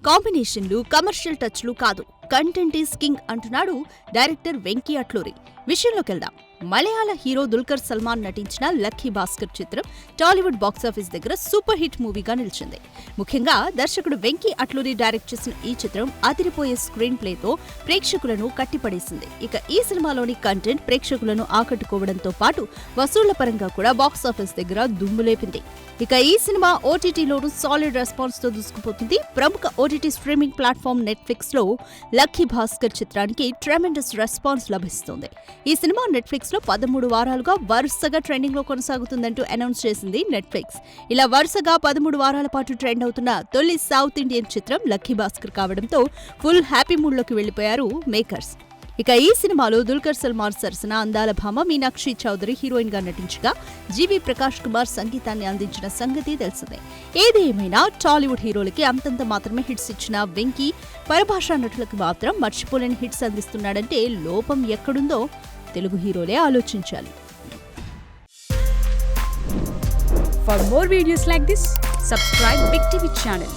కాంబినేషన్లు, commercial టచ్లు కాదు, content is king అంటున్నాడు director Venky Atluri. విషయంలోకెళ్దాం. మలయాళ hero Dulquer Salman నటించిన లక్కీ భాస్కర్ చిత్రం టాలీవుడ్ బాక్సాఫీస్ దగ్గర సూపర్ హిట్ మూవీగా నిలిచింది. ముఖ్యంగా దర్శకుడు వెంకీ అట్లూరి డైరెక్ట్ చేసిన ఈ చిత్రం అదిరిపోయే స్క్రీన్ ప్లేతో ప్రేక్షకులను కట్టిపడేసింది. ఇక ఈ సినిమాలోని కంటెంట్ ప్రేక్షకులను ఆకట్టుకోవడంతో పాటు వసూళ్ల పరంగా కూడా బాక్సాఫీస్ దగ్గర దుమ్ములేపింది. ఇక ఈ సినిమా ఓటీటీలోనూ సాలిడ్ రెస్పాన్స్ తో దూసుకుపోతుంది. ప్రముఖ ఓటీటీ స్ట్రీమింగ్ ప్లాట్ఫామ్ నెట్ఫ్లిక్స్ లో లక్కీ భాస్కర్ చిత్రానికి ట్రెమెండస్ రెస్పాన్స్ లభిస్తుంది. ఈ సినిమా నెట్ఫ్లిక్స్ లో 13 వారాలుగా వరుసగా ట్రెండింగ్ లో కొనసాగుతుందంటూ అనౌన్స్ చేసింది నెట్ఫ్లిక్స్. ఇలా వరుసగా 13 వారాల పాటు ట్రెండ్ అవుతున్న తొలి సౌత్ ఇండియన్ చిత్రం లక్కీ భాస్కర్ కావడంతో ఫుల్ హ్యాపీ మూడ్ లోకి వెళ్లిపోయారు మేకర్స్. ఇక ఈ సినిమాలో దుల్కర్ సల్మాన్ సరసన అందాల భామ మీనాక్షి చౌదరి హీరోయిన్ గా నటించగా జీవి ప్రకాష్ కుమార్ సంగీతాన్ని అందించిన సంగతి తెలిసిందే. ఏది ఏమైనా టాలీవుడ్ హీరోలకి అంతంత మాత్రమే హిట్స్ ఇచ్చిన వెంకీ పరభాషా నటులకు మాత్రం మర్చిపోలేని హిట్స్ అందిస్తున్నాడంటే లోపం ఎక్కడుందో తెలుగు హీరోలే ఆలోచించాలి. For more videos like this, subscribe Big TV channel.